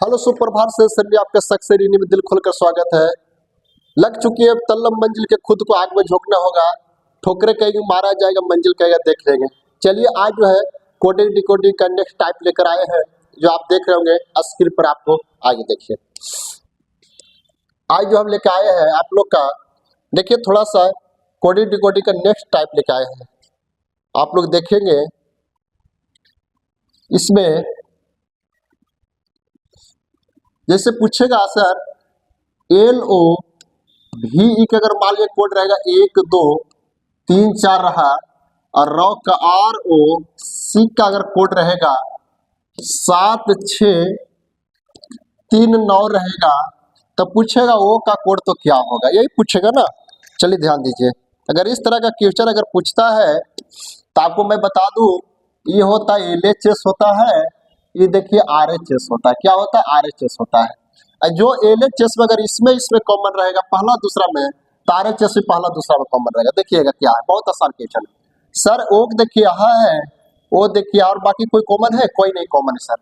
Hello सुप्रभात से सभी, आपका सक्सेरी में दिल खोलकर स्वागत है। लग चुकी है तल्लम मंजिल के, खुद को आग में झोंकना होगा। ठोकरे कहेगी मारा जाएगा, मंजिल कहेगा देख लेंगे। चलिए आज जो है कोडिंग डिकोडिंग का नेक्स्ट टाइप लेकर आए हैं, जो आप देख रहे होंगे स्क्रीन पर। आपको आगे देखिए, आज जो हम लेकर आए हैं आप लोग का, देखिए थोड़ा सा कोडिंग डिकोडिंग का नेक्स्ट टाइप लेकर आए हैं। आप लोग देखेंगे इसमें जैसे पूछेगा सर LO VE का अगर मान लिया कोड रहेगा 1 2 3 4 रहा, और रॉ का ROC का अगर कोड रहेगा 7 6 3 9 रहेगा, तब पूछेगा O का कोड तो क्या होगा, यही पूछेगा ना। चलिए ध्यान दीजिए, अगर इस तरह का क्वेश्चन अगर पूछता है तो आपको मैं बता दूं, ये होता है LHS होता है, ये देखिए RHS होता है। क्या होता है? RHS होता है। जो LHS में अगर इसमें कॉमन रहेगा पहला दूसरा में, तो RHS में पहला दूसरा में कॉमन रहेगा। देखिएगा क्या है, बहुत आसान क्वेश्चन है सर। O देखिए यहाँ है, O देखिए, और बाकी कोई कॉमन है? कोई नहीं कॉमन है सर।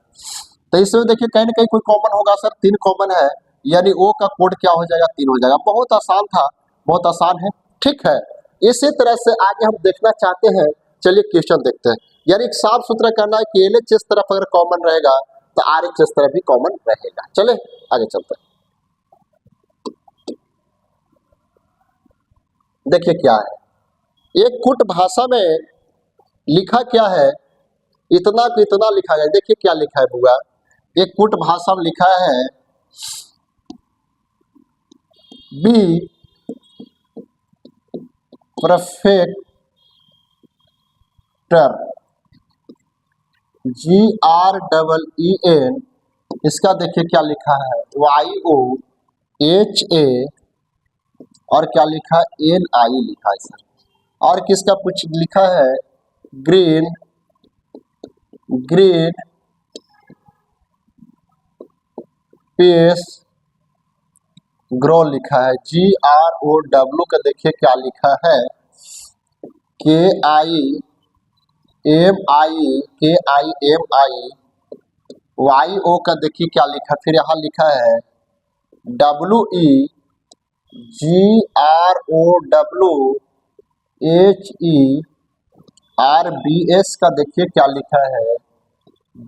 तो इसमें देखिए कहीं ना कहीं कोई कॉमन होगा सर, 3 कॉमन है, यानी O का कोड क्या हो जाएगा? 3 हो जाएगा। बहुत आसान था, बहुत आसान है, ठीक है। इसी तरह से आगे हम देखना चाहते हैं, चलिए क्वेश्चन देखते हैं। यानी एक साफ सुथरा करना है कि LHS तरफ अगर कॉमन रहेगा तो RHS तरफ भी कॉमन रहेगा। चले आगे चलते हैं। देखिए क्या है, एक कुट भाषा में लिखा क्या है, इतना को इतना लिखा गया। देखिए क्या लिखा है बुआ, एक कुट भाषा में लिखा है बी परफेक्टर GREEN, इसका देखिए क्या लिखा है YOHA, और क्या लिखा है NI लिखा है सर। और किसका कुछ लिखा है ग्रीन पीस ग्रो लिखा है GROW का देखिए क्या लिखा है KIMI YO का देखिए क्या लिखा, फिर यहाँ लिखा है WEGROWHERBS का देखिए क्या लिखा है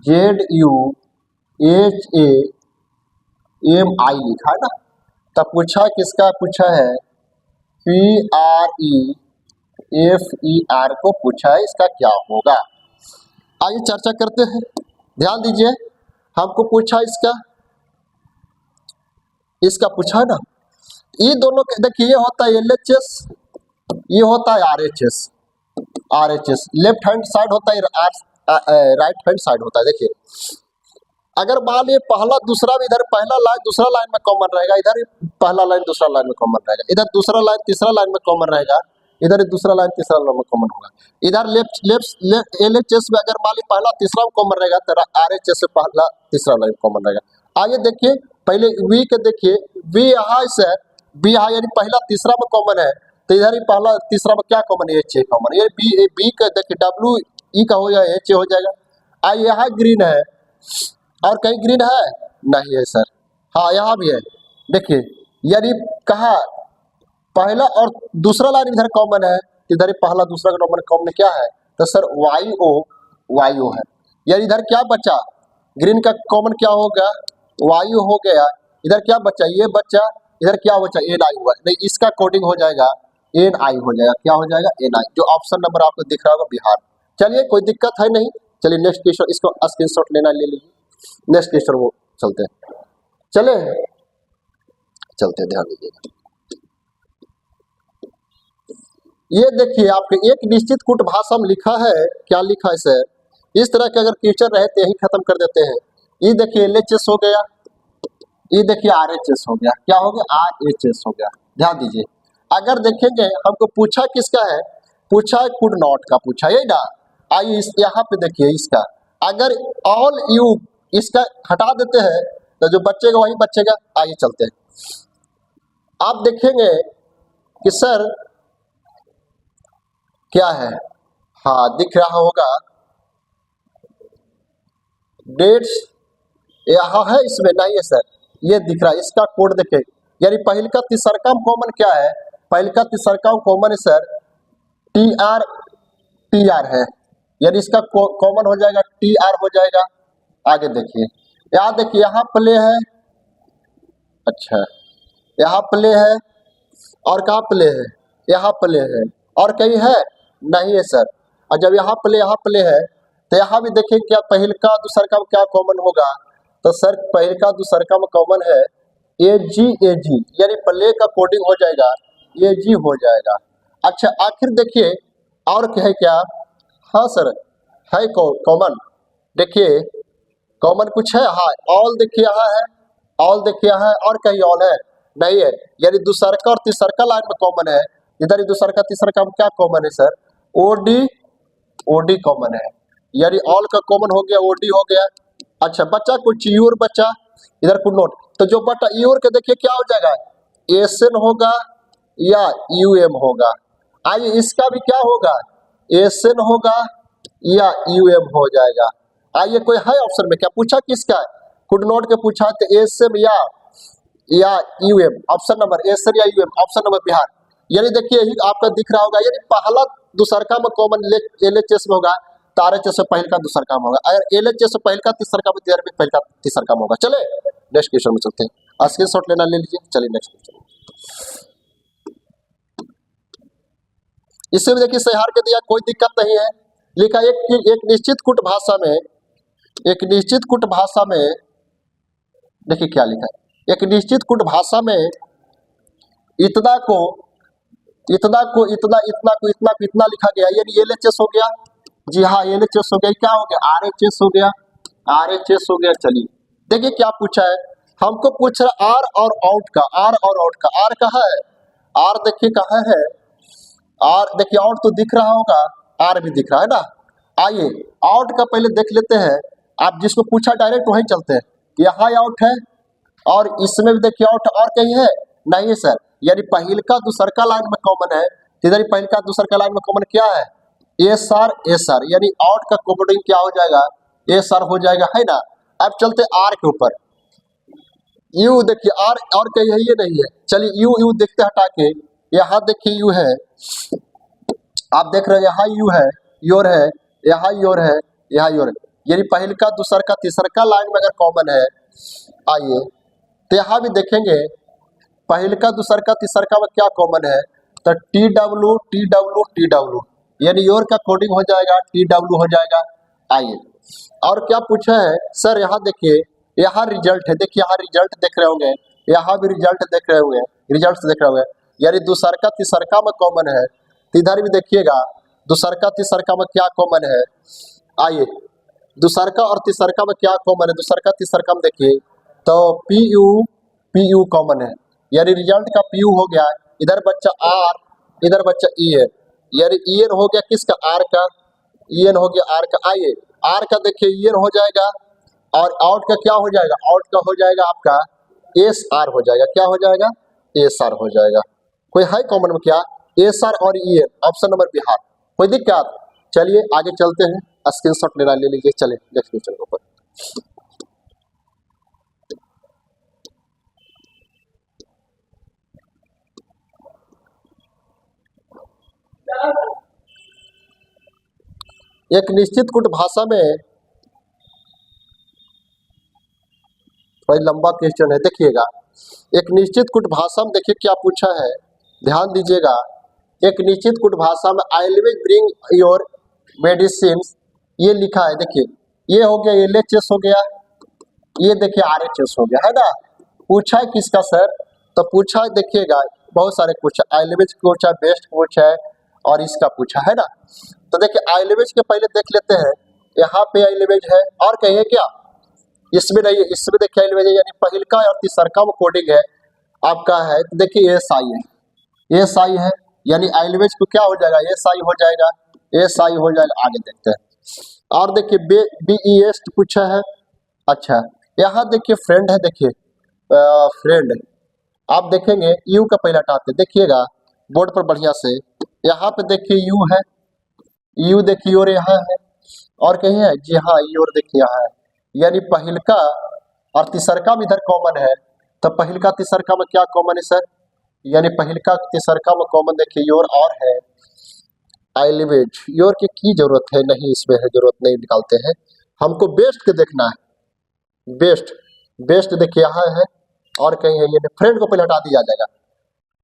ZUHAMI लिखा है ना। तब पूछा किसका, पूछा है PREFER को पूछा है, इसका क्या होगा। आइए चर्चा करते हैं, ध्यान दीजिए। हमको पूछा इसका पूछा है ना, ये दोनों देखिए, ये होता है LHS, ये होता है RHS। लेफ्ट हैंड साइड होता है, राइट हैंड साइड होता है। देखिए अगर मान लीजिए पहला दूसरा भी, इधर पहला लाइन दूसरा लाइन में कॉमन रहेगा, इधर पहला लाइन दूसरा लाइन में कॉमन रहेगा, इधर दूसरा लाइन तीसरा लाइन में कॉमन रहेगा, इधर दूसरा लाइन तीसरा लाइन में कॉमन होगा। इधर लेफ्ट LHS में अगर मान लीजिए पहला तीसरा में कॉमन रहेगा, तो RHS से पहला तीसरा लाइन कॉमन रहेगा। आइए देखिए, पहले V के देखिए, V यहाँ से B यहाँ, यानी पहला तीसरा में कॉमन है, तो इधर ही पहला तीसरा में क्या कॉमन है? HA common. ये B का देखिए WE का हो जाएगा, HA हो जाएगा। आइए यहाँ ग्रीन है, और कहीं ग्रीन है? नहीं है सर। हाँ यहाँ भी है, देखिए यानी कहा पहला और दूसरा लाइन इधर कॉमन है, इधर पहला दूसरा का नंबर कॉमन क्या है? तो सर YO है। यानी इधर क्या बचा, ग्रीन का कॉमन क्या होगा? YO हो गया। इधर क्या बचा? ये बचा। इधर क्या बचा? NI हुआ। नहीं, इसका कोडिंग हो जाएगा NI हो जाएगा। क्या हो जाएगा? NI, जो ऑप्शन नंबर आपको दिख रहा होगा बिहार। चलिए कोई दिक्कत है नहीं, चलिए नेक्स्ट क्वेश्चन, इसको स्क्रीनशॉट लेना ले लीजिए। नेक्स्ट क्वेश्चन वो चलते हैं, चले ध्यान दीजिएगा। ये देखिए आपके एक निश्चित कुट भाषा में लिखा है, क्या लिखा है सर? इस तरह के अगर क्वेश्चन रहे तो यही खत्म कर देते हैं। ये देखिए LHS हो गया, ये देखिए RHS हो गया। क्या हो गया? RHS हो गया। ध्यान दीजिए, अगर देखेंगे हमको पूछा किसका है, पूछा है कुड नॉट का, पूछा यही ना। आइए यहाँ पे देखिए इसका, अगर ऑल यू इसका हटा देते हैं तो जो बचेगा वही बचेगा। आइए चलते हैं, आप देखेंगे कि सर क्या है, हाँ दिख रहा होगा डेट्स यहाँ है, इसमें नहीं है सर, ये दिख रहा है, इसका कोड देखे, यानी पहल का तीसरका में कॉमन क्या है, पहल का तीसरका में कॉमन है सर TR है, यानी इसका कॉमन हो जाएगा TR हो जाएगा। आगे देखिए, यहाँ देखिए, यहाँ प्ले है, अच्छा यहाँ प्ले है, और कहाँ प्ले है, यहाँ प्ले है, और कहीं है नहीं है सर। और जब यहाँ प्ले है तो यहाँ भी देखिए क्या पहल का दूसरका में क्या कॉमन होगा, तो सर पहल का दूसरका में कॉमन है AG, यानी प्ले का कोडिंग हो जाएगा AG हो जाएगा। अच्छा आखिर देखिए और क्या है क्या, हाँ सर है कॉमन, देखिए कॉमन कुछ है, हाँ ऑल देखिए यहाँ है, ऑल देखिए यहाँ है, और कहीं ऑल है नहीं है, यानी दूसरका और तीसरका लाइन में कॉमन है। इधर ही दूसरका तीसरका में क्या कॉमन है सर, OD कॉमन है, यानी ऑल का कॉमन हो गया, OD हो गया। अच्छा बच्चा कुछ यूर बच्चा, इधर कुछ नोट, तो जो बटा यूर के देखिए क्या हो जाएगा, एसन होगा या UM होगा। आइए इसका भी क्या होगा, एसन होगा या UM हो जाएगा। आइए कोई है ऑप्शन में, क्या पूछा किसका, कुड नोट के पूछा तो एसन या UM, ऑप्शन नंबर एसन या UM, ऑप्शन नंबर बिहार। यानी देखिए यही आपका दिख रहा होगा, यानी पहला दूसरका में कॉमन LHS में होगा तो RHS से पहल का दूसरका में होगा, अगर LHS से पहल का तीसरका में तो पहल का तीसरका में होगा। चले नेक्स्ट क्वेश्चन में चलते हैं, स्क्रीनशॉट लेना ले लीजिए। चलिए नेक्स्ट क्वेश्चन, इससे भी देखिए सहार के दिया, कोई दिक्कत नहीं है, लिखा एक निश्चित कुट भाषा में, एक निश्चित कुट भाषा में देखिए क्या लिखा है, एक निश्चित कुट भाषा में इतना को इतना लिखा गया, यानी LHS हो गया, जी हाँ LHS हो गया, क्या हो गया RHS हो गया, RHS हो गया। चलिए देखिए क्या पूछा है, हमको पूछ रहा R और आउट का, R कहाँ है, R देखिए कहाँ है, R देखिए आउट तो दिख रहा होगा, R भी दिख रहा है ना। आइए आउट का पहले देख लेते हैं, आप जिसको पूछा डायरेक्ट वहीं चलते हैं, यहाँ आउट है और इसमें भी देखिए आउट, और कहीं है नहीं है सर, यानी पहल का दूसरका लाइन में कॉमन है, इधर पहल का दूसरका लाइन में कॉमन क्या है SR, यानी आउट का कोडिंग क्या हो जाएगा SR हो जाएगा, है ना। अब चलते R के ऊपर, U देखिए R और कहीं है ये नहीं है, चलिए U देखते हटा के, यहाँ देखिए U है, आप देख रहे हैं यहाँ U है, योर है, यहाँ योर है, यहाँ योर है, यानी पहल का दूसरका तीसरका लाइन में अगर कॉमन है, आइए तो यहाँ भी देखेंगे पहल का दूसरका तीसरका में क्या कॉमन है, तो TW, यानी योर का कोडिंग हो जाएगा TW हो जाएगा। आइए और क्या पूछा है सर, यहाँ देखिए यहाँ रिजल्ट है, देखिए यहाँ रिजल्ट देख रहे होंगे, यहाँ भी रिजल्ट देख रहे होंगे, रिजल्ट देख रहे होंगे, यानी दूसरका तीसरका में कॉमन है, तो इधर भी देखिएगा दूसरका तीसरका में क्या कॉमन है। आइए दूसरका और तीसरका में क्या कॉमन है, दूसरका तीसरका में देखिए तो PU कॉमन है, यानी रिजल्ट का PU हो गया, इधर बच्चा R इधर बच्चा EN, यानी EN हो गया किसका R का, EN हो गया R का। आइए R का देखिए EN हो जाएगा, और आउट का क्या हो जाएगा, आउट का हो जाएगा आपका SR हो जाएगा, क्या हो जाएगा SR हो जाएगा। कोई है कॉमन में क्या, SR और EN, ऑप्शन नंबर बिहार, कोई दिक्कत। चलिए आगे चलते हैं, स्क्रीनशॉट लेना ले लीजिए। चलिए नेक्स्ट क्वेश्चन के ऊपर, एक निश्चित कुट भाषा में, भाई लंबा क्वेश्चन है, देखिएगा एक निश्चित कुट भाषा में देखिए क्या पूछा है, ध्यान दीजिएगा। एक निश्चित कुट भाषा में I will bring your medicine, ये लिखा है, देखिए ये हो गया LHS हो गया, ये देखिए RHS हो गया, है ना। पूछा है किसका सर, तो पूछा है देखिएगा बहुत सारे पूछा, आईलेवेज पूछा, बेस्ट पूछा है और इसका पूछा है ना। तो देखिए आईलेवेज के पहले देख लेते हैं, यहाँ पे आईलेवेज है और कहिए क्या, इसमें नहीं है, इसमें देखिए आईलेवेज है, यानी पहल का और तीसरका में कोडिंग है आपका है, तो देखिए SI है, SI है, यानी आईलेवेज को क्या हो जाएगा SI हो जाएगा, SI हो जाएगा। आगे देखते हैं और देखिए BEST पूछा है। अच्छा यहाँ देखिए फ्रेंड है, देखिए फ्रेंड आप देखेंगे यू का पहला टाप है, देखिएगा बोर्ड पर बढ़िया से, यहाँ पे देखिए यू है, यू देखिए और यहाँ है और कहीं है, जी हाँ यू और देखिए यहाँ है, यानी पहल का और तीसरका में इधर कॉमन है, तो पहिल का तीसरका में क्या कॉमन है सर, यानी पहिल का तीसरका में कॉमन देखिए योर और है आइलिवेज, योर की जरूरत है नहीं, इसमें है जरूरत नहीं निकालते हैं, हमको बेस्ट के देखना है, बेस्ट बेस्ट देखिए यहाँ है और कहीं है, ये फ्रेंड को पहले हटा दिया जाएगा,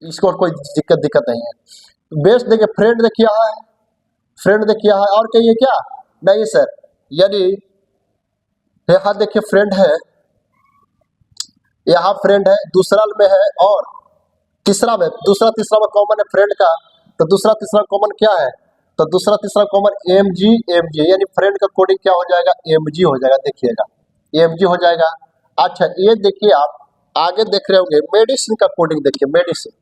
इसको कोई दिक्कत नहीं है। बेस्ट देखिए फ्रेंड देखिए यहाँ है, फ्रेंड देखिए यहाँ और कहीं है क्या, नहीं सर, यानी यहाँ देखिए फ्रेंड है, यहाँ फ्रेंड है, दूसरा में है और तीसरा में, दूसरा तीसरा में कॉमन है फ्रेंड का, तो दूसरा तीसरा कॉमन क्या है, तो दूसरा तीसरा कॉमन एम जी, यानी फ्रेंड का कोडिंग क्या हो जाएगा, एम जी हो जाएगा, देखिएगा एम जी हो जाएगा। अच्छा ये देखिए आप आगे देख रहे होंगे मेडिसिन का कोडिंग, देखिए मेडिसिन,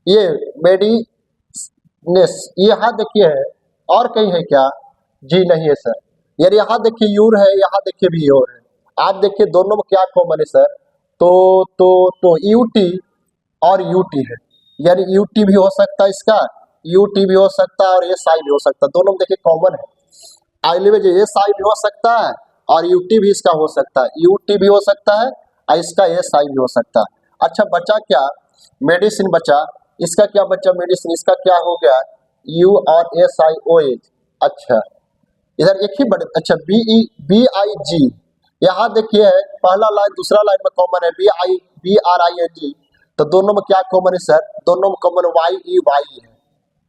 ये मेडिनेस, यहाँ देखिए है और कहीं है क्या, जी नहीं है सर, यानी यहाँ देखिए यूर है, यहाँ देखिए भी योर है, आप देखिए दोनों में क्या कॉमन है सर, तो यूटी और यूटी है, यानी यूटी भी हो सकता है इसका, यूटी भी हो सकता है और एस आई भी हो सकता है, दोनों में देखिए कॉमन है, आइलिवेज एस आई भी हो सकता है और यूटी भी इसका हो सकता है, यूटी भी हो सकता है और इसका एस आई भी हो सकता है। अच्छा बचा क्या, मेडिसिन बचा, इसका क्या बचा मेडिसिन, इसका क्या हो गया, यू और एस आई ओ एच, अच्छा इधर एक ही बड़े, अच्छा बी आई जी, यहाँ देखिए पहला लाइन दूसरा लाइन में कॉमन है B R I N G, तो दोनों में क्या कॉमन है सर, दोनों में कॉमन वाई ई वाई है।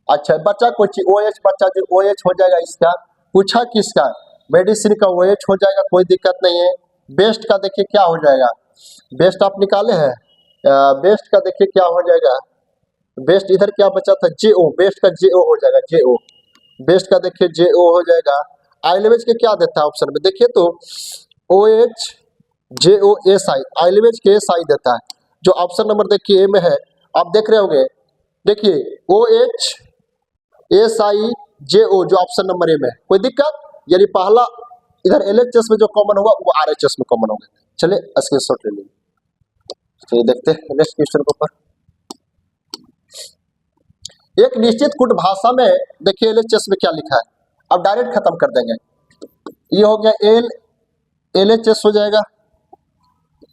अच्छा बचा कोई चीज ओ एच बचा, जो ओ एच हो जाएगा इसका, पूछा किसका, मेडिसिन का ओ एच हो जाएगा, कोई दिक्कत नहीं है। बेस्ट का देखिए क्या हो जाएगा, बेस्ट आप निकाले हैं, बेस्ट का देखिए क्या हो जाएगा, बेस्ट इधर क्या बचा था जे ओ, बेस्ट का जे ओ हो जाएगा, जे ओ, बेस्ट का देखिए जे ओ हो जाएगा। आइलिवेज के क्या देता है ऑप्शन में देखिए, तो O H J O S I, आइलिवेज के एस आई देता है, जो ऑप्शन नंबर देखिए ए में है, आप देख रहे होंगे, देखिए ओ एच एस आई जे ओ जो ऑप्शन नंबर ए में है, कोई दिक्कत, यानी पहला इधर एल एच एस में जो कॉमन होगा वो आर एच एस में कॉमन होगा। चलिए स्क्रीनशॉट ले लीजिए, तो ये देखते हैं नेक्स्ट क्वेश्चन के ऊपर। एक निश्चित कुट भाषा में देखिए एल एच एस में क्या लिखा है, अब डायरेक्ट खत्म कर देंगे, ये हो गया एल एच एस हो जाएगा,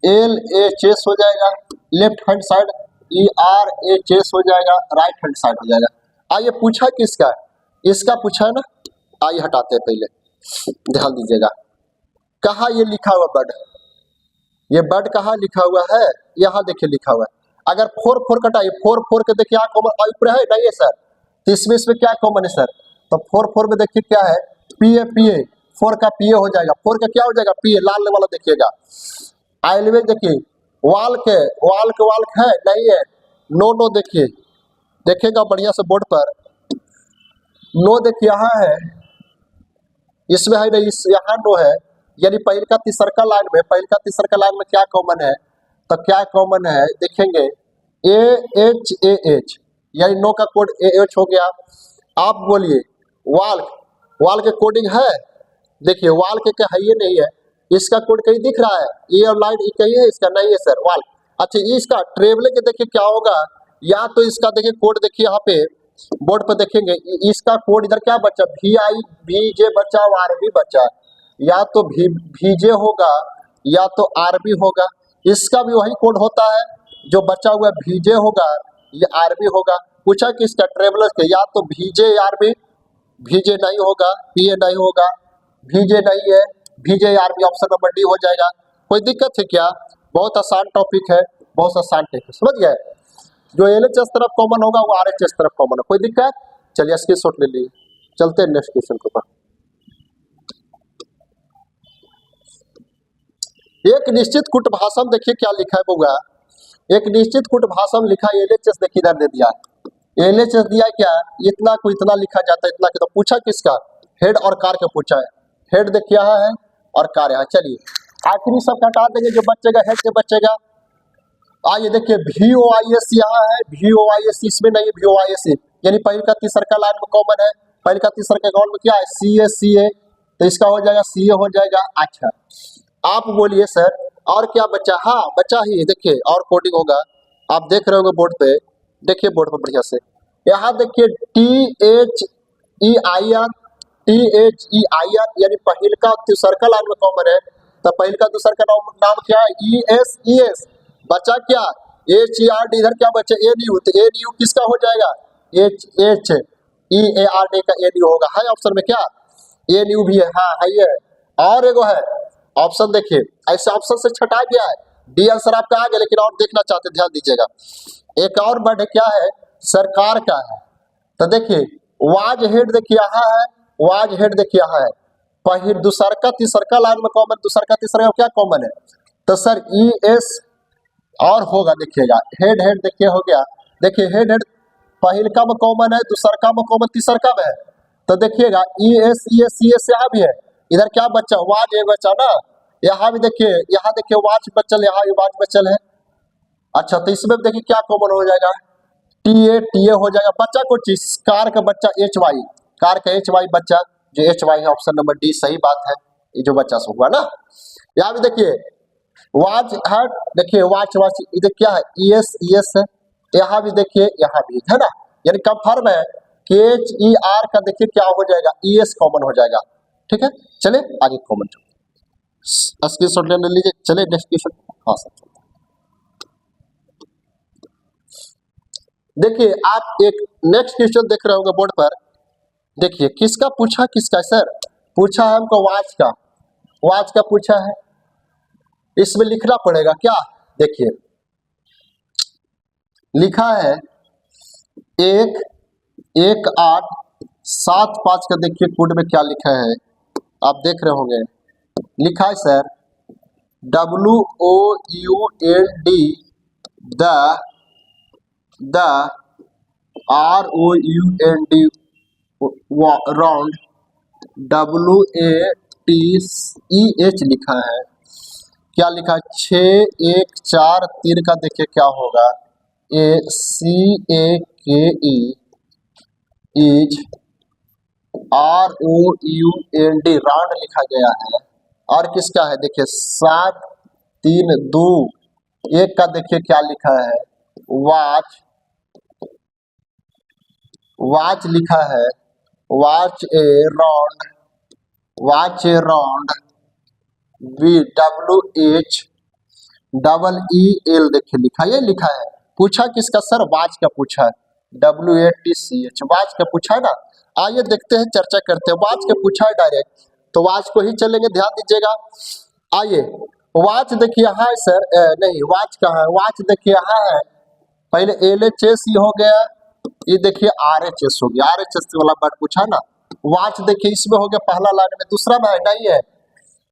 एल एच एस हो जाएगा, left hand side E R H S हो जाएगा, राइट हैंड साइड हो जाएगा। आइए पूछा किसका, इसका पूछा है ना, आइए हटाते हैं पहले, ध्यान दीजिएगा, कहाँ ये लिखा हुआ बर्ड, ये बर्ड कहाँ लिखा हुआ है, यहाँ देखिए लिखा हुआ है, अगर फोर फोर कटाइए, फोर फोर के देखिए क्या कॉमन ऊपर है, नहीं है सर, तो इसमें क्या कॉमन है सर, तो फोर फोर में देखिए क्या है, पी ए, फोर का पी ए हो जाएगा, फोर का क्या हो जाएगा पी ए, लाल वाला देखिएगा। आइलिवेज देखिए वाल के है, नहीं है, नो देखिए, देखेगा बढ़िया से बोर्ड पर, नो देखिए यहाँ है, इसमें है नहीं, यहाँ नो है, यानी पहल का तीसरका लाइन में क्या कॉमन है, तो क्या कॉमन है देखेंगे, ए एच, यानी नो का कोड ए एच हो गया। आप बोलिए वाल के कोडिंग है, देखिए वाल के क्या है, ये नहीं है, इसका कोड कहीं दिख रहा है, ये और लाइन कहीं है, इसका नहीं है सर वाल। अच्छा इसका ट्रेवल के देखिए क्या होगा, या तो इसका देखिए कोड देखिए यहाँ पे बोर्ड पर देखेंगे, इसका कोड इधर क्या बचा, भी जे बचा और आर बी बचा, या तो भी जे होगा या तो आर बी होगा, इसका भी वही कोड होता है, जो बचा हुआ भीजे होगा या आरबी होगा। पूछा कि इसका ट्रेवलर्स के या तो भीजे आरबी, भीजे नहीं होगा, पीए नहीं होगा, भीजे नहीं है, भीजे आरबी, ऑप्शन नंबर डी हो जाएगा। कोई दिक्कत है क्या, बहुत आसान टॉपिक है, बहुत आसान टॉपिक, समझ गए। जो एलएचएस तरफ कॉमन होगा वो आरएचएस तरफ कॉमन है, कोई दिक्कत। चलिए स्क्रीनशॉट ले लीजिए, चलते हैं नेक्स्ट क्वेश्चन के ऊपर। एक निश्चित कुट भाषा में देखिए क्या लिखा है बउआ, एक निश्चित कुट भाषा में लिखा है एलएचएस, देखिए इधर दे दिया है, एलएचएस दिया क्या, इतना को इतना लिखा जाता है, इतना के, तो पूछा किसका, हेड और कार का पूछा है, हेड देखिए यहाँ है और कार यहाँ। चलिए आखिरी सब हटा देंगे, जो बचेगा हेड से बचेगा। आइए देखिए VOIS यहाँ है, VOIS इसमें नहीं है, VOIS यानी पहले का तीसरा का लाइन में कॉमन है, पहले का तीसरा का अकाउंट में क्या है CA, तो इसका हो जाएगा CA हो जाएगा। अच्छा आप बोलिए सर और क्या बचा, हाँ बचा ही देखिए और कोडिंग होगा, आप देख रहे होंगे बोर्ड पे, देखिए बोर्ड पे बढ़िया से, यहाँ देखिए THEIR यानी पहले का तीसरा का लाइन में कॉमन है, तो पहल का दूसर का नाम क्या है? ES बचा क्या? HERD, इधर क्या बचे? ANU, तो ANU किसका हो जाएगा? HEARD का ANU होगा। है ऑप्शन में क्या? ANU भी है, हाँ है ये। और एगो है ऑप्शन, देखिए ऐसे ऑप्शन से छटा गया है, डी आंसर आपका आ गया, लेकिन और देखना चाहते ध्यान दीजिएगा। एक और वर्ड क्या है? सरकार का है। तो देखिए वाज हेड देखिए यहाँ है, वाज हेड देखिए यहाँ है। पहिल दूसरका तीसरका लाइन में कॉमन, दूसरका तीसरा क्या कॉमन है? तो सर ES और होगा, देखिएगा हेड हेड देखिए हो गया। देखिए हेड हेड पहिलका में कॉमन है, दूसरका में कॉमन, तीसरका में है। तो देखिएगा ES यहाँ भी है, इधर क्या बच्चा? वाज एक बच्चा ना, यहाँ भी देखिए, यहाँ देखिए वाज बचल, यहाँ भी वाज बचल है। अच्छा तो इसमें देखिए क्या कॉमन हो जाएगा? TA हो जाएगा। बच्चा को चीज कार का बच्चा HY, कार का HY बच्चा, जो HY है ऑप्शन नंबर डी सही बात है, ये जो बच्चा से हुआ ना। यहाँ भी देखिए वाच है, देखिए वाच वाच इधर क्या है? ES है। यहाँ भी देखिए, यहाँ भी है ना, यानी कंफर्म है कि HER का देखिए क्या हो जाएगा? ES कॉमन हो जाएगा। ठीक है, चलिए आगे कॉमन स्क्रीनशॉट ले लीजिए। चलिए नेक्स्ट क्वेश्चन। हाँ सर, देखिए आप एक नेक्स्ट क्वेश्चन देख रहे होंगे बोर्ड पर। देखिए किसका पूछा, किसका सर? पूछा है हमको वाच का, वाच का पूछा है। इसमें लिखना पड़ेगा क्या? देखिए लिखा है 11875 का, देखिए कोड में क्या लिखा है आप देख रहे होंगे। लिखा है sir WOUND the ROUND round WATEH लिखा है। क्या लिखा है? 6143 का देखिए क्या होगा? ACAKE इज ROUND राउंड लिखा गया है। और किसका है? देखिए 7321 का देखिए क्या लिखा है? वाच, वाच लिखा है, watch A round, watch A round WHEEL देखिए लिखा, ये लिखा है। पूछा किसका सर? वाच का पूछा है, WATCH वाच का पूछा है ना। आइए देखते हैं, चर्चा करते हैं। वाच का पूछा है डायरेक्ट, तो वाच को ही चलेंगे, ध्यान दीजिएगा। आइए वाच देखिए यहाँ है सर, नहीं वाच कहाँ है? वाच देखिए यहाँ है, पहले LHS हो गया, ये देखिए RHS हो गया, RHS वाला वर्ड पूछा है ना। वाच देखिए इसमें हो गया पहला लाइन में, दूसरा में है नहीं है,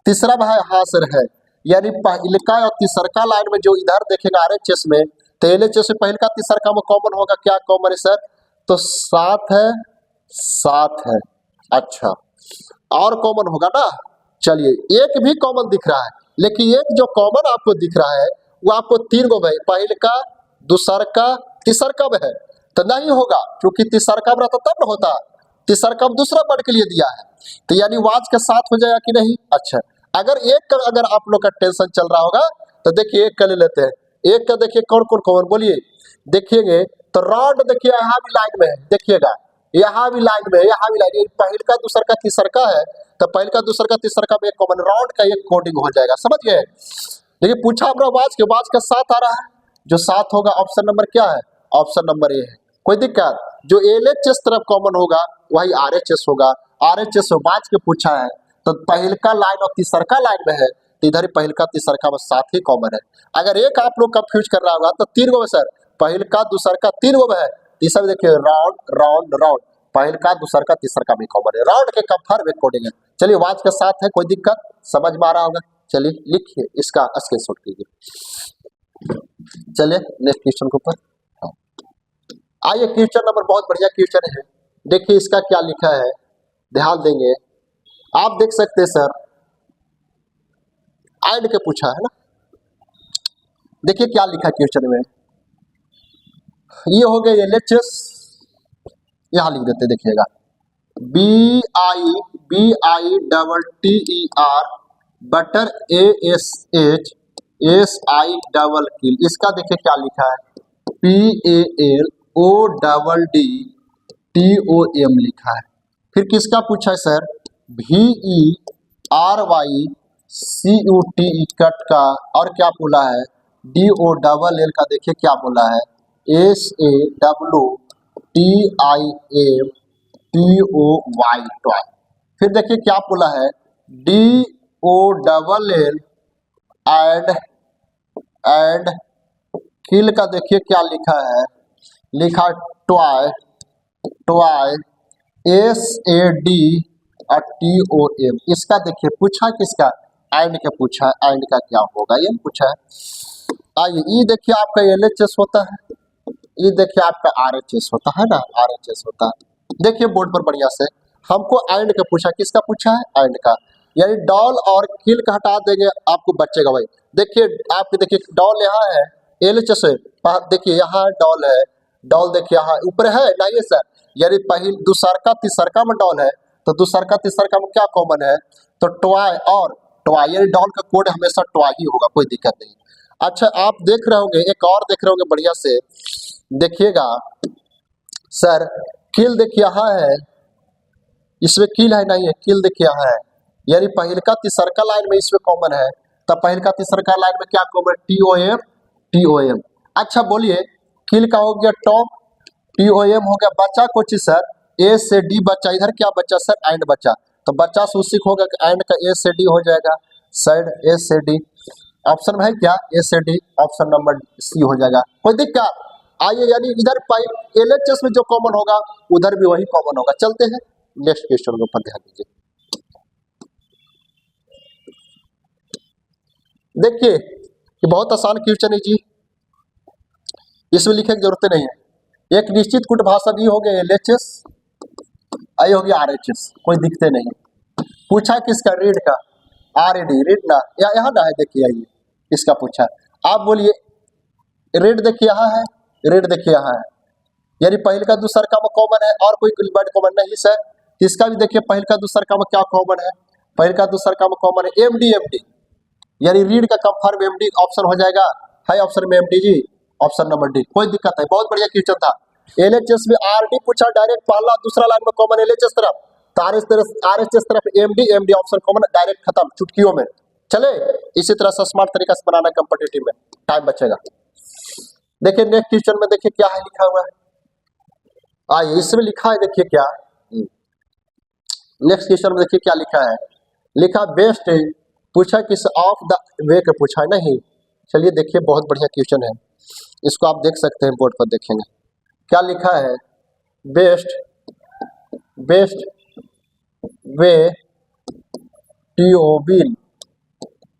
तीसरा में है, हाँ सर है। यानी पहलका और तीसरका लाइन में जो इधर देखेगा RHS में, तो LHS से पहलका तीसरका में कॉमन होगा। क्या कॉमन है सर? तो 7 है, 7 है। अच्छा और कॉमन होगा ना। चलिए एक भी कॉमन दिख रहा है, लेकिन एक जो कॉमन आपको दिख रहा है वो आपको 3 गो में, पहलका दूसरका तीसरका में है, तो नहीं होगा, क्योंकि तीसरका में रहता तब न होता। तीसरका दूसरा वर्ड के लिए दिया है, तो यानी वाज के साथ हो जाएगा कि नहीं? अच्छा अगर एक का अगर आप लोग का टेंशन चल रहा होगा तो देखिए एक का ले लेते हैं। एक का देखिए कौन कौन कॉमन बोलिए, देखिएंगे तो रॉड देखिए यहाँ भी लाइन में है, देखिएगा यहाँ भी लाइन में है, यहाँ भी लाइन, पहल का दूसर का तीसर का है, तो पहल का दूसर का तीसर का में एक कॉमन, रॉड का एक कोडिंग हो जाएगा, समझ गए। लेकिन पूछा अपना वाज के, वाज का 7 आ रहा है, जो 7 होगा ऑप्शन नंबर क्या है? ऑप्शन नंबर ए है। कोई दिक्कत? जो LHS तरफ कॉमन होगा वही RHS होगा। RHS वाज के पूछा है, तो पहलका लाइन और तीसरका लाइन में है, तो इधर पहलका तीसरका में 7 ही कॉमन है। अगर एक आप लोग कंफ्यूज कर रहा होगा तो 3 गो में सर, पहलका दूसरका 3 गो में है, तीसरा देखिए राउंड राउंड राउंड, पहलका दूसरका तीसरका भी कॉमन है, राउंड के कंफर्म एक कोडिंग है। चलिए वाज के साथ है, कोई दिक्कत? समझ में आ रहा होगा। चलिए लिखिए, इसका स्क्रीनशॉट कीजिए। चलिए नेक्स्ट क्वेश्चन के ऊपर आइए। क्वेश्चन नंबर बहुत बढ़िया क्वेश्चन है, देखिए इसका क्या लिखा है, ध्यान देंगे। आप देख सकते हैं सर, एंड के पूछा है ना। देखिए क्या लिखा है क्वेश्चन में, ये हो गया LHS, यहां लिख देते, देखिएगा BITTER butter ASH SI double kill, इसका देखिए क्या लिखा है PALODDTOM लिखा है। फिर किसका पूछा है सर? VERY CUTE कट का, और क्या बोला है DOLL का, देखिए क्या बोला है SAWTIMTOY टॉय। फिर देखिए क्या बोला है DOLL एड किल का, देखिए क्या लिखा है, लिखा टॉय टॉय SADTOM। इसका देखिए पूछा किसका, एंड का पूछा है, एंड का क्या होगा ये पूछा है। आइए ये देखिए आपका LHS होता है, ये देखिए आपका RHS होता है ना, RHS होता है। देखिए बोर्ड पर बढ़िया से हमको एंड का पूछा, किसका पूछा है, एंड का। यानी डॉल और किल का हटा देंगे आपको बचेगा भाई। देखिए आपके देखिए डॉल यहाँ है, LHS है, देखिए यहाँ डॉल है, डॉल देखिए यहाँ ऊपर है ना ये सर, यानी पहले दूसरका तीसरका में डॉल है, तो दूसरका तीसरका में क्या कॉमन है, तो टॉय और टॉय, यानी डॉल का कोड हमेशा टॉय ही होगा, कोई दिक्कत नहीं। अच्छा आप देख रहे होंगे, एक और देख रहे होंगे बढ़िया से देखिएगा सर, किल देखिए यहाँ है, इसमें किल है नहीं है, किल देखिए यहाँ है, यानी पहलका तीसरका लाइन में इसमें कॉमन है, तब पहलका तीसरका लाइन में क्या कॉमन, TOM। अच्छा बोलिए किल का हो गया टॉप, TOM हो गया, बचा कुछ सर A से D बचा, इधर क्या बचा सर, एंड बचा, तो बच्चा से उसी होगा कि एंड का A से D हो जाएगा, साइड A से D। ऑप्शन में है क्या A से D, ऑप्शन नंबर C हो जाएगा, कोई दिक्कत। आइए यानी इधर LHS में जो कॉमन होगा उधर भी वही कॉमन होगा। चलते हैं नेक्स्ट क्वेश्चन के ऊपर ध्यान दीजिए। देखिए ये बहुत आसान क्वेश्चन है जी, इसमें लिखने की जरूरत नहीं है। एक निश्चित कुट भाषा भी हो गया LHS, आई होगी RHS, कोई दिखते नहीं। पूछा किसका, रीड का, RAD रीड ना, या यहाँ ना है, देखिए आइए इसका पूछा, आप बोलिए रीड देखिए यहाँ है, रीड देखिए यहाँ है, यानी पहल का दूसर का में कॉमन है और कोई वर्ड कॉमन नहीं सर। इसका भी देखिए पहल का दूसर का में क्या कॉमन है, पहल का दूसर का में कॉमन है MD, यानी रीड का कंफर्म MD ऑप्शन हो जाएगा, है ऑप्शन में MD जी, ऑप्शन नंबर D, कोई दिक्कत है, बहुत बढ़िया क्वेश्चन था। LHS में RD पूछा डायरेक्ट, पहला दूसरा लाइन में कॉमन LHS तरफ, तो RHS तरफ MD ऑप्शन कॉमन, डायरेक्ट खत्म चुटकियों में। चले इसी तरह से स्मार्ट तरीका से बनाना कंपटीटिव में, टाइम बचेगा। देखिए नेक्स्ट क्वेश्चन में देखिए क्या है लिखा हुआ है, आइए इसमें लिखा है, देखिए क्या नेक्स्ट क्वेश्चन में देखिए क्या लिखा है, लिखा बेस्ट पूछा किस ऑफ द वे का पूछा है नहीं। चलिए देखिए बहुत बढ़िया क्वेश्चन है, इसको आप देख सकते हैं बोर्ड पर, देखेंगे क्या लिखा है, बेस्ट वे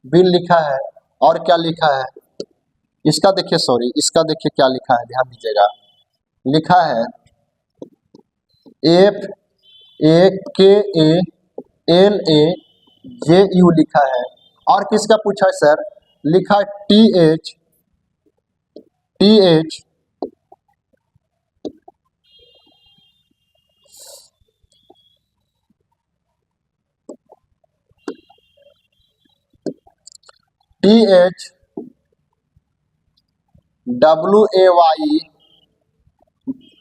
बिल लिखा है, और क्या लिखा है इसका देखिए, सॉरी इसका देखिए क्या लिखा है, ध्यान दीजिएगा, लिखा है FAKALAJU लिखा है, और किसका पूछा है सर, लिखा TH WAY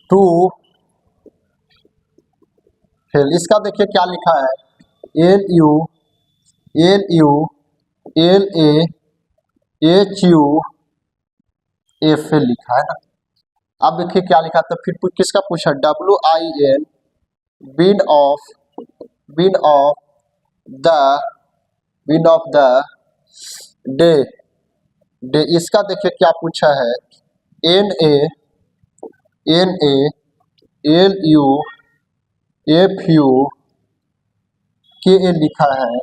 2, फिर इसका देखिए क्या लिखा है LULAHUF लिखा है ना। अब देखिए क्या लिखा, तो फिर किसका पूछा, WIN win of the day, इसका देखिए क्या पूछा है NANALUFUKA लिखा है,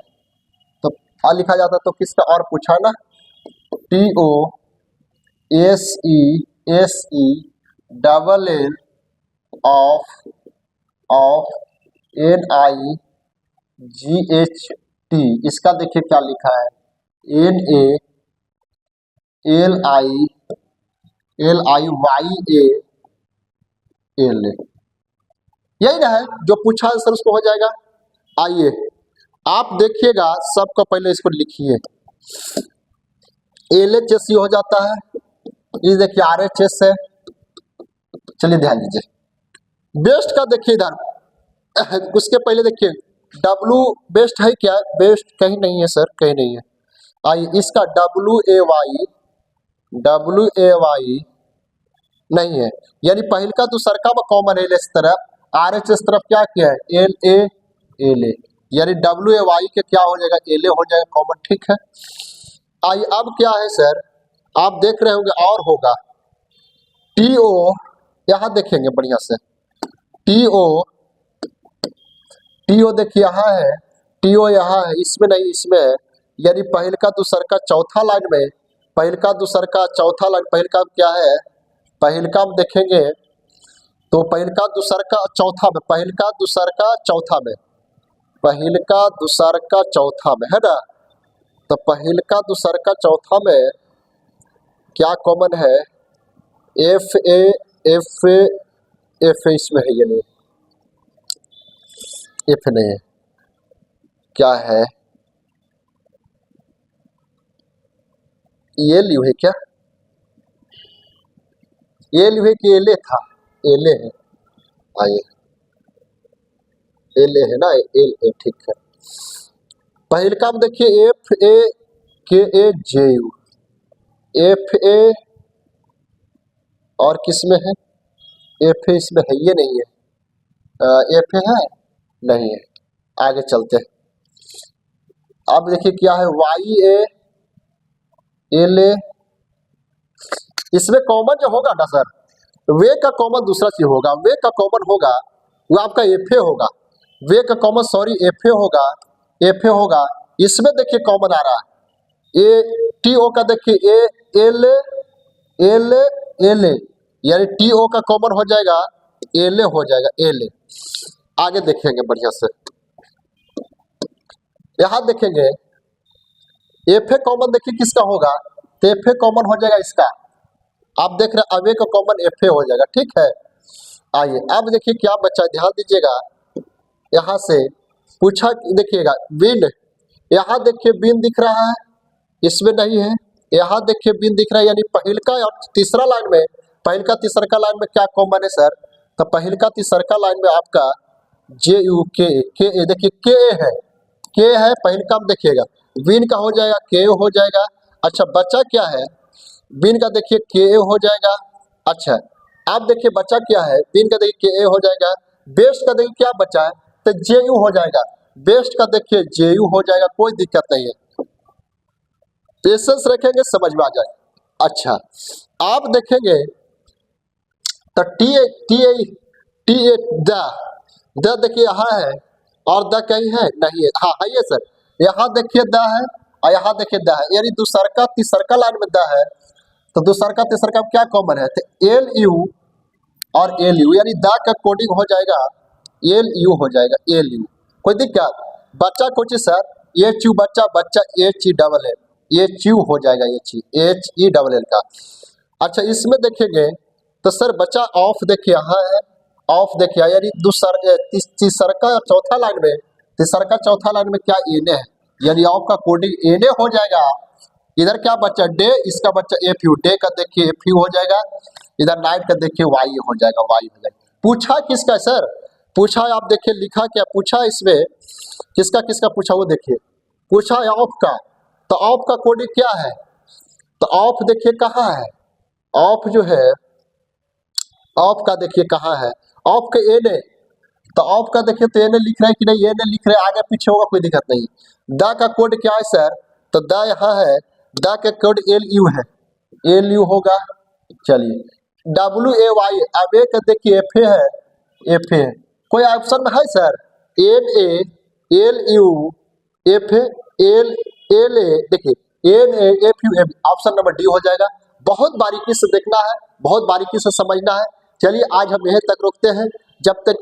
तो आ लिखा जाता तो किसका और पूछा ना, TOSESELL ऑफ NIGHT, इसका देखिए क्या लिखा है NALIYAL, यही ना है जो पूछा है सर, उसको हो जाएगा। आइए आप देखिएगा सबका पहले इसको लिखिए, LHS हो जाता है, ये देखिए RHS है। चलिए ध्यान दीजिए, बेस्ट का देखिए इधर उसके पहले देखिए डब्लू बेस्ट है क्या? बेस्ट कहीं नहीं है सर, कहीं नहीं है। आइए इसका डब्लू ए वाई नहीं है, यानी पहल का दूसरका में कॉमन है इस तरफ, आर एच इस तरफ क्या किया है एल ए, यानी डब्लू ए वाई के क्या हो जाएगा एल ए हो जाएगा कॉमन, ठीक है। आइए अब क्या है सर, आप देख रहे होंगे और होगा टी ओ, यहां देखेंगे बढ़िया से, टी ओ देखिए यहाँ है, टी ओ यहाँ है, इसमें नहीं इसमें है, यानी पहल का दूसर का चौथा लाइन में, पहल का दूसर का चौथा लाइन, पहल का क्या है, पहल का हम देखेंगे तो पहल का दूसर का चौथा में, पहल का दूसर का चौथा में, पहल का दूसर का चौथा में है ना, तो पहल का दूसर का चौथा में क्या कॉमन है, एफ ए इसमें है, ये नहीं एफ नहीं है, क्या है ये लियो है क्या, ये लियो है कि एले था, एले है, आइए एले है ना, एल ए ठीक है। पहल का हम देखिए एफ ए के ए जे यू, एफ ए और किस में है, एफ ए इसमें है ये नहीं है, एफ ए है नहीं है, आगे चलते हैं। अब देखिए क्या है वाई ए एल ए, इसमें कॉमन जो होगा ना सर, वे का कॉमन दूसरा चीज होगा, वे का कॉमन होगा वो आपका एफ ए होगा, वे का कॉमन सॉरी एफ ए होगा, एफ ए होगा, इसमें देखिए कॉमन आ रहा है ए टी ओ का, देखिए ए एल ए, यानी टी ओ का कॉमन हो जाएगा एल ए हो जाएगा, एल ए। आगे देखेंगे बढ़िया से, यहां देखेंगे एफ ए कॉमन देखिए किसका होगा, तो एफ ए कॉमन हो जाएगा इसका, आप देख रहे हैं अवे का कॉमन एफ ए हो जाएगा, ठीक है। आइए अब देखिए क्या बच्चा, ध्यान दीजिएगा, यहां से पूछा देखिएगा बिन, यहाँ देखिए बिन दिख रहा है, इसमें नहीं है, यहाँ देखिए बिन दिख रहा है, यानी पहल का और तीसरा लाइन में, पहल का तीसरा का लाइन में क्या कॉमन है सर, तो पहल का तीसरा का लाइन में आपका जे यू के ए, देखिए के है पहल का, देखिएगा बिन का हो जाएगा के हो जाएगा, अच्छा बच्चा क्या है, बिन का देखिए के ए हो जाएगा, अच्छा आप देखिए बच्चा क्या है, बिन का देखिए के ए हो जाएगा, बेस्ट का देखिए क्या बचा है, तो जे यू हो जाएगा, बेस्ट का देखिए जे यू हो जाएगा, कोई दिक्कत नहीं है, पेशेंस रखेंगे समझ में आ जाए। अच्छा आप देखेंगे तो टी ए द देखिए यहाँ है और द कहीं है नहीं है, हाँ है ये सर, यहाँ देखिए द है और यहाँ देखिए द है, यानी दूसरका तीसरका लाइन में द है, तो दूसरका तीसरका क्या कॉमन है, तो एल यू और एल यू, यानी द का कोडिंग हो जाएगा एल यू हो जाएगा, एल यू, कोई दिक्कत, बच्चा कुछ सर एच यू, बच्चा H E double L, H U हो जाएगा, एच ई डबल एल का। अच्छा इसमें देखेंगे तो सर बच्चा ऑफ देखिए यहाँ है, ऑफ देखिए यानी तीसरका चौथा लाइन में, तीसरका चौथा लाइन में क्या एने है, यानी ऑफ का कोडिंग एने हो जाएगा, इधर क्या बच्चा डे, इसका बच्चा एफ यू, डे का देखिए एफ यू हो जाएगा, इधर नाइट का देखिए वाई हो जाएगा, वाई हो जाएगा। पूछा किसका सर, पूछा आप देखिए लिखा क्या पूछा, इसमें किसका किसका पूछा वो देखिए, पूछा ऑफ का, तो ऑफ का कोडिंग क्या है, तो ऑफ देखिए कहाँ है, ऑफ जो है ऑफ का देखिए कहाँ है, ऑफ के एन ए, तो ऑफ का देखिए तो एन ए लिख रहे हैं कि नहीं, एन ए लिख रहे हैं, आगे पीछे होगा कोई दिक्कत नहीं। द का कोड क्या है सर, तो द यहाँ है, द का कोड एल यू है, एल यू होगा, चलिए डब्ल्यू ए वाई, अब ए का देखिए एफ ए है, एफ ए कोई ऑप्शन में है sir, N A L U F L L A, देखिए N A F U, option number D हो जाएगा। बहुत बारीकी से देखना है, बहुत बारीकी से समझना है। चलिए आज हम यहीं तक रोकते हैं, जब तक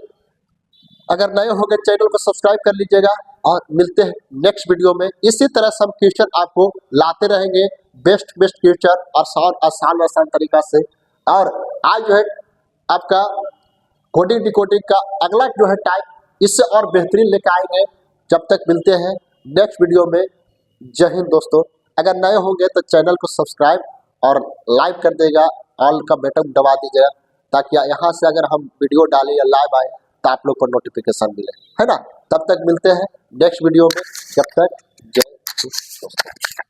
अगर नए हो गए चैनल को सब्सक्राइब कर लीजिएगा, और मिलते हैं नेक्स्ट वीडियो में। इसी तरह सब क्वेश्चन आपको लाते रहेंगे, बेस्ट क्वेश्चन आसान तरीका से। और आज जो है आपका कोडिंग डिकोडिंग का अगला जो है टाइप, इससे और बेहतरीन लेकर आएंगे। जब तक मिलते हैं नेक्स्ट वीडियो में, जय हिंद दोस्तों। अगर नए होंगे तो चैनल को सब्सक्राइब और लाइक कर देगा, ऑल का बटन दबा दीजिएगा, ताकि यहाँ से अगर हम वीडियो डालें या लाइव आए तो आप लोग को नोटिफिकेशन मिले, है ना। तब तक मिलते हैं नेक्स्ट वीडियो में, जब तक जय हिंद दोस्तों।